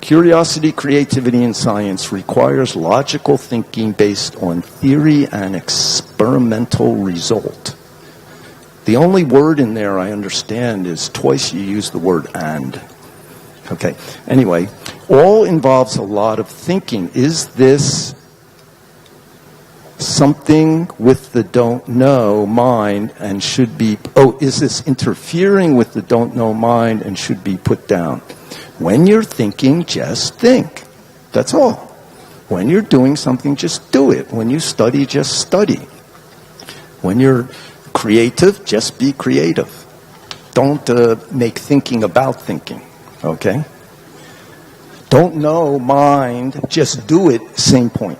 Curiosity, creativity, and science requires logical thinking based on theory and experimental result. The only word in there I understand is twice you use the word and. Okay, anyway, all involves a lot of thinking. Is this something with the don't know mind and should be, is this interfering with the don't know mind and should be put down? When you're thinking, just think. That's all. When you're doing something, just do it. When you study, just study. When you're creative, just be creative. Don't make thinking about thinking, okay? Don't know mind, just do it, same point.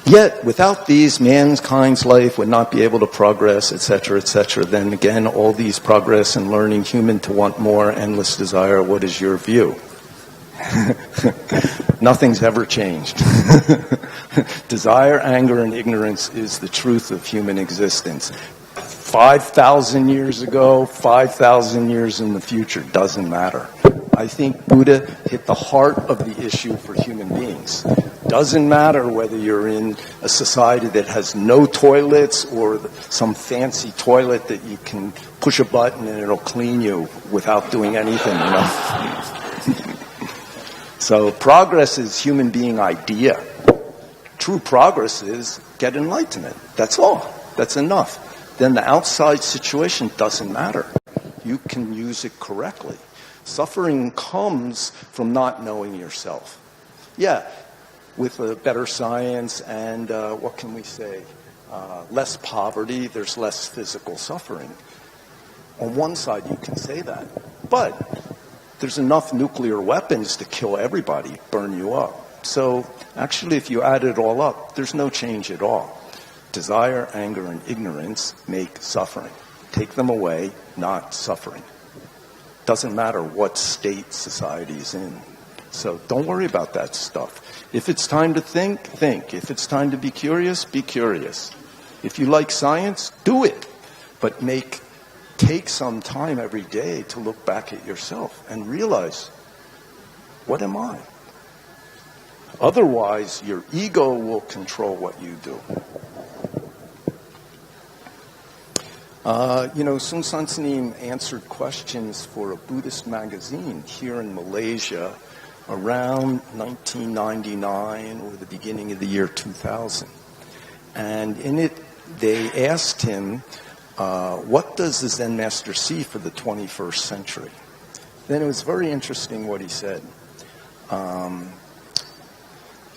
Yet, without these, mankind's life would not be able to progress, etc., etc. Then again, all these progress and learning human to want more, endless desire, what is your view? Nothing's ever changed. Desire, anger, and ignorance is the truth of human existence. 5,000 years ago, 5,000 years in the future, doesn't matter. I think Buddha hit the heart of the issue for human beings. Doesn't matter whether you're in a society that has no toilets or some fancy toilet that you can push a button and it'll clean you without doing anything, you know. So progress is human being idea. True progress is get enlightenment. That's all. That's enough. Then the outside situation doesn't matter. You can use it correctly. Suffering comes from not knowing yourself. Yeah, with a better science and, what can we say, less poverty, there's less physical suffering. On one side, you can say that. But there's enough nuclear weapons to kill everybody, burn you up. So actually, if you add it all up, there's no change at all. Desire, anger, and ignorance make suffering. Take them away, not suffering. Doesn't matter what state society is in. So don't worry about that stuff. If it's time to think, think. If it's time to be curious, be curious. If you like science, do it. But take some time every day to look back at yourself and realize, what am I? Otherwise, your ego will control what you do. Sun Sansanim answered questions for a Buddhist magazine here in Malaysia around 1999 or the beginning of the year 2000. And in it, they asked him, what does the Zen master see for the 21st century? Then it was very interesting what he said.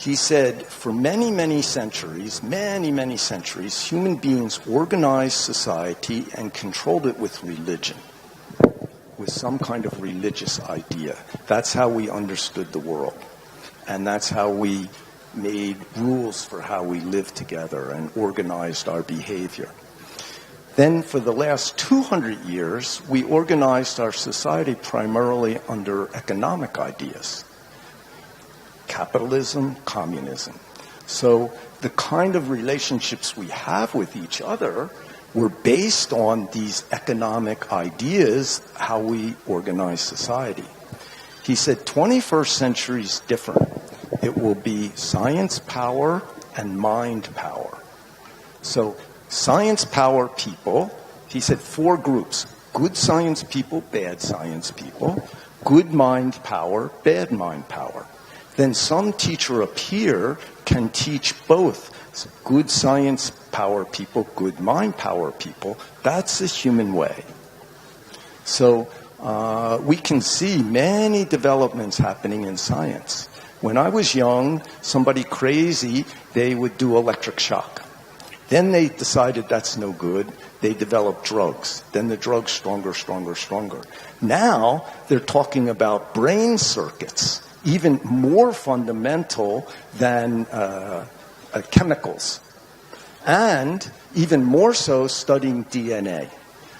He said, for many, many centuries, human beings organized society and controlled it with religion, with some kind of religious idea. That's how we understood the world. And that's how we made rules for how we live together and organized our behavior. Then for the last 200 years, we organized our society primarily under economic ideas. Capitalism, communism. So the kind of relationships we have with each other were based on these economic ideas, how we organize society. He said 21st century is different. It will be science power and mind power. So science power people, he said 4 groups. Good science people, bad science people. Good mind power, bad mind power. Then some teacher up here can teach both. So good science power people, good mind power people. That's the human way. So we can see many developments happening in science. When I was young, somebody crazy, they would do electric shock. Then they decided that's no good. They developed drugs. Then the drugs stronger. Now they're talking about brain circuits, even more fundamental than chemicals. And even more so studying DNA.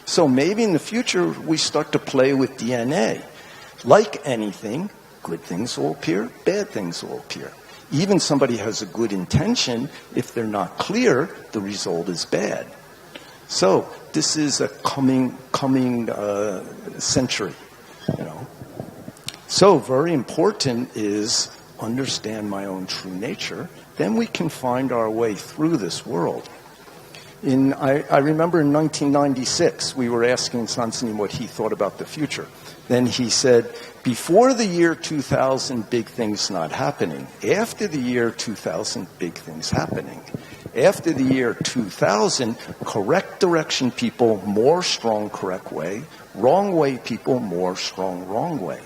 So maybe in the future we start to play with DNA. Like anything, good things will appear, bad things will appear. Even somebody has a good intention, if they're not clear, the result is bad. So this is a coming century, you know. So very important is understand my own true nature. Then we can find our way through this world. I remember in 1996, we were asking Sansanin what he thought about the future. Then he said, before the year 2000, big things not happening. After the year 2000, big things happening. After the year 2000, correct direction people, more strong correct way. Wrong way people, more strong wrong way.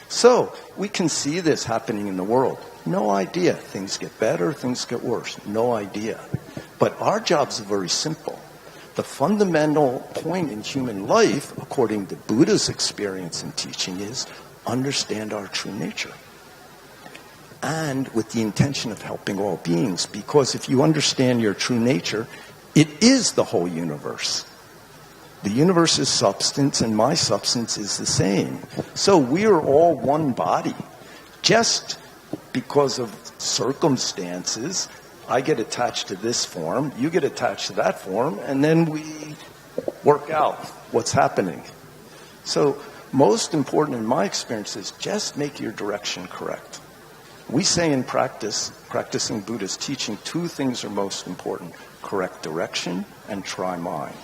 So we can see this happening in the world. No idea. Things get better, things get worse. No idea. But our jobs are very simple. The fundamental point in human life, according to Buddha's experience and teaching, is understand our true nature. And with the intention of helping all beings, because if you understand your true nature, it is the whole universe. The universe is substance, and my substance is the same. So we are all one body. Just because of circumstances, I get attached to this form, you get attached to that form, and then we work out what's happening. So most important in my experience is just make your direction correct. We say in practicing Buddha's teaching, two things are most important: correct direction and try mind.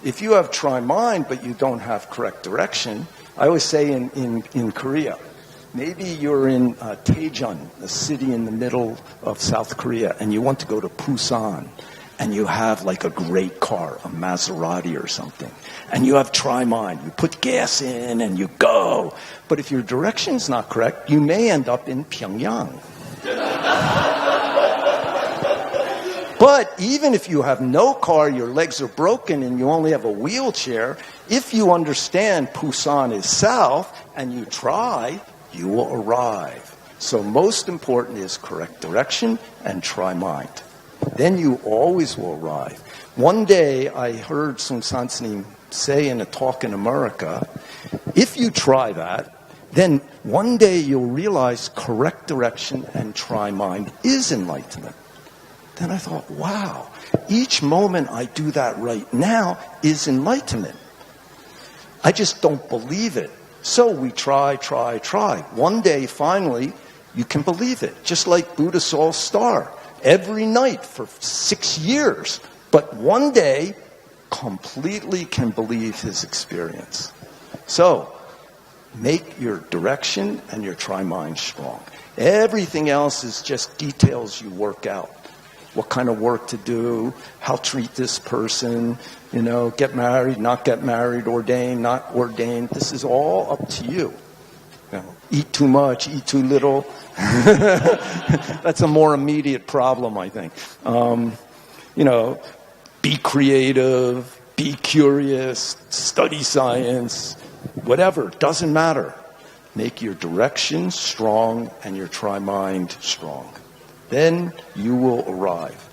If you have try mind but you don't have correct direction, I always say in Korea, maybe you're in Daejeon, a city in the middle of South Korea, and you want to go to Busan, and you have like a great car, a Maserati or something, and you have try mind. You put gas in and you go. But if your direction's not correct, you may end up in Pyongyang. But even if you have no car, your legs are broken, and you only have a wheelchair, if you understand Busan is south and you try, you will arrive. So most important is correct direction and try mind. Then you always will arrive. One day I heard Sung Sansanim say in a talk in America, if you try that, then one day you'll realize correct direction and try mind is enlightenment. Then I thought, wow, each moment I do that right now is enlightenment. I just don't believe it. So we try. One day, finally, you can believe it. Just like Buddha saw a star every night for 6 years. But one day, completely can believe his experience. So, make your direction and your try mind strong. Everything else is just details you work out. What kind of work to do, how to treat this person, get married, not get married, ordained, not ordained. This is all up to you. Eat too much, eat too little. That's a more immediate problem, I think. Be creative, be curious, study science, whatever, doesn't matter. Make your direction strong and your try mind strong. Then you will arrive.